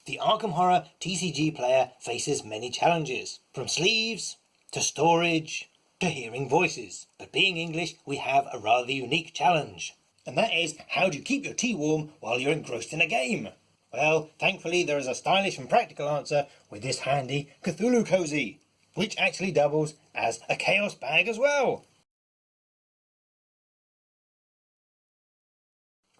The Arkham Horror TCG player faces many challenges, from sleeves to storage to hearing voices. But being English, we have a rather unique challenge. And that is, how do you keep your tea warm while you're engrossed in a game? Well, thankfully there is a stylish and practical answer with this handy Cthulhu cozy, which actually doubles as a chaos bag as well.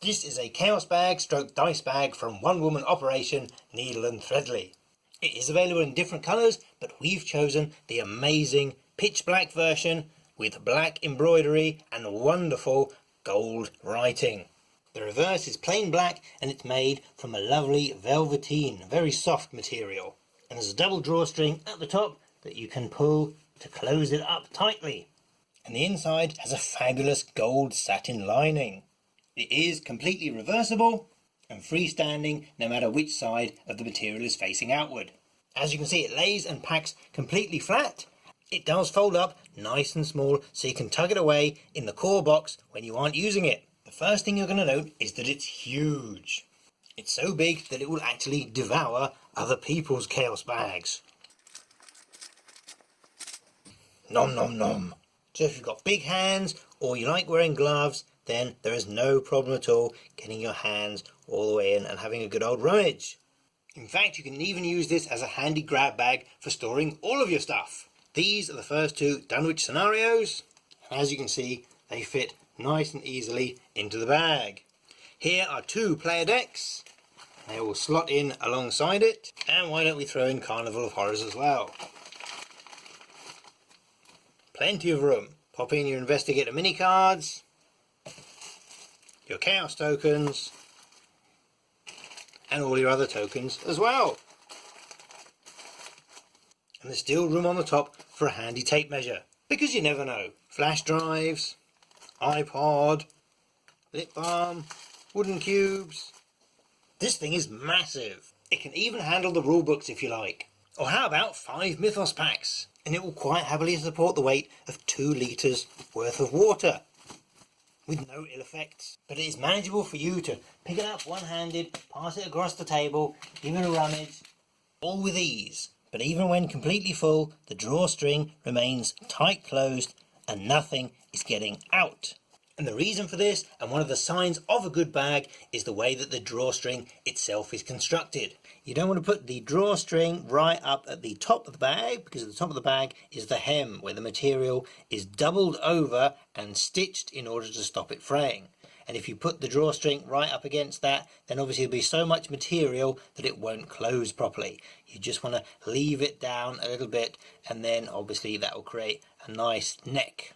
This is a chaos bag stroke dice bag from One Woman Operation Needle and Threadley. It is available in different colours, but we've chosen the amazing pitch black version with black embroidery and wonderful gold writing. The reverse is plain black and it's made from a lovely velveteen, very soft material. And there's a double drawstring at the top that you can pull to close it up tightly. And the inside has a fabulous gold satin lining. It is completely reversible and freestanding no matter which side of the material is facing outward. As you can see, it lays and packs completely flat. It does fold up nice and small so you can tug it away in the core box when you aren't using it. The first thing you're going to note is that it's huge. It's so big that it will actually devour other people's chaos bags. Nom nom nom. So if you've got big hands or you like wearing gloves, then there is no problem at all getting your hands all the way in and having a good old rummage. In fact, you can even use this as a handy grab bag for storing all of your stuff. These are the first two Dunwich scenarios, and as you can see, they fit nice and easily into the bag. Here are two player decks. They will slot in alongside it, and why don't we throw in Carnival of Horrors as well. Plenty of room. Pop in your Investigator mini cards, your Chaos tokens, and all your other tokens as well. And there's still room on the top for a handy tape measure, because you never know. Flash drives, iPod, lip balm, wooden cubes. This thing is massive. It can even handle the rule books if you like. Or how about 5 Mythos packs? And it will quite happily support the weight of 2 litres worth of water, with no ill effects. But it is manageable for you to pick it up one-handed, pass it across the table, give it a rummage, all with ease. But even when completely full, the drawstring remains tight closed and nothing is getting out. And the reason for this, and one of the signs of a good bag, is the way that the drawstring itself is constructed. You don't want to put the drawstring right up at the top of the bag, because at the top of the bag is the hem, where the material is doubled over and stitched in order to stop it fraying. And if you put the drawstring right up against that, then obviously there'll be so much material that it won't close properly. You just want to leave it down a little bit, and then obviously that will create a nice neck.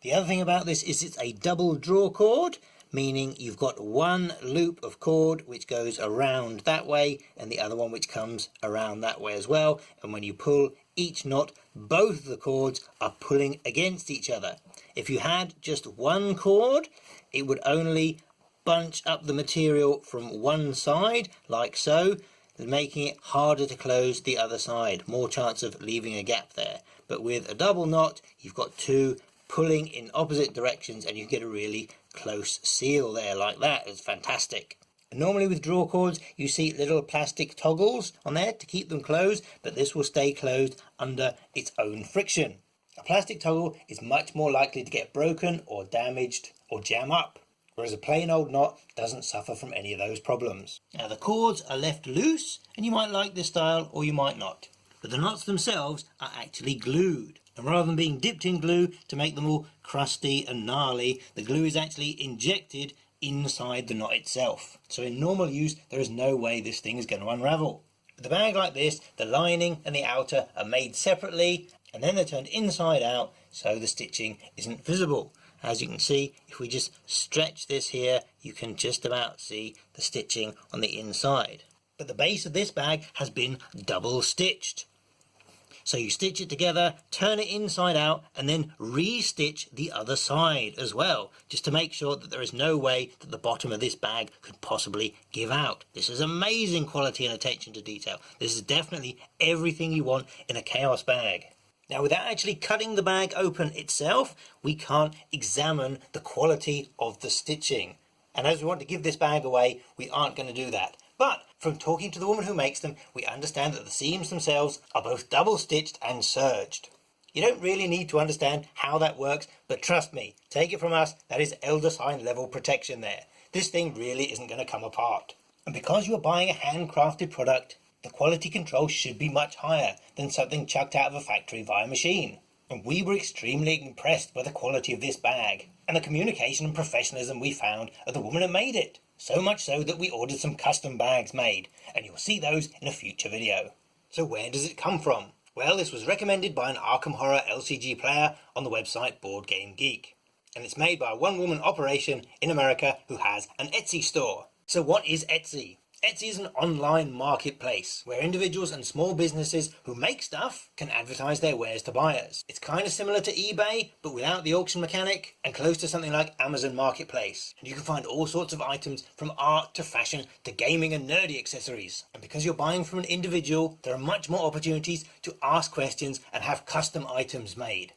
The other thing about this is it's a double draw cord, meaning you've got one loop of cord which goes around that way and the other one which comes around that way as well. And when you pull each knot, both the cords are pulling against each other. If you had just one cord, it would only bunch up the material from one side, like so, making it harder to close the other side, more chance of leaving a gap there. But with a double knot, you've got two pulling in opposite directions and you get a really close seal there like that. It's fantastic. And normally with draw cords you see little plastic toggles on there to keep them closed, but this will stay closed under its own friction. A plastic toggle is much more likely to get broken or damaged or jam up, whereas a plain old knot doesn't suffer from any of those problems. Now the cords are left loose, and you might like this style or you might not, but the knots themselves are actually glued. And rather than being dipped in glue to make them all crusty and gnarly, the glue is actually injected inside the knot itself. So in normal use, there is no way this thing is going to unravel. With a bag like this, the lining and the outer are made separately, and then they're turned inside out so the stitching isn't visible. As you can see, if we just stretch this here, you can just about see the stitching on the inside. But the base of this bag has been double stitched. So you stitch it together, turn it inside out, and then re-stitch the other side as well, just to make sure that there is no way that the bottom of this bag could possibly give out. This is amazing quality and attention to detail. This is definitely everything you want in a chaos bag. Now, without actually cutting the bag open itself, we can't examine the quality of the stitching. And as we want to give this bag away, we aren't going to do that. But From talking to the woman who makes them, we understand that the seams themselves are both double-stitched and serged. You don't really need to understand how that works, but trust me, take it from us, that is Elder Sign level protection there. This thing really isn't going to come apart. And because you're buying a handcrafted product, the quality control should be much higher than something chucked out of a factory via machine. And we were extremely impressed by the quality of this bag, and the communication and professionalism we found of the woman who made it. So much so that we ordered some custom bags made, and you'll see those in a future video. So where does it come from? Well, this was recommended by an Arkham Horror LCG player on the website Board Game Geek. And it's made by a one-woman operation in America who has an Etsy store. So what is Etsy? Etsy is an online marketplace where individuals and small businesses who make stuff can advertise their wares to buyers. It's kind of similar to eBay, but without the auction mechanic, and close to something like Amazon Marketplace. And you can find all sorts of items from art to fashion to gaming and nerdy accessories. And because you're buying from an individual, there are much more opportunities to ask questions and have custom items made.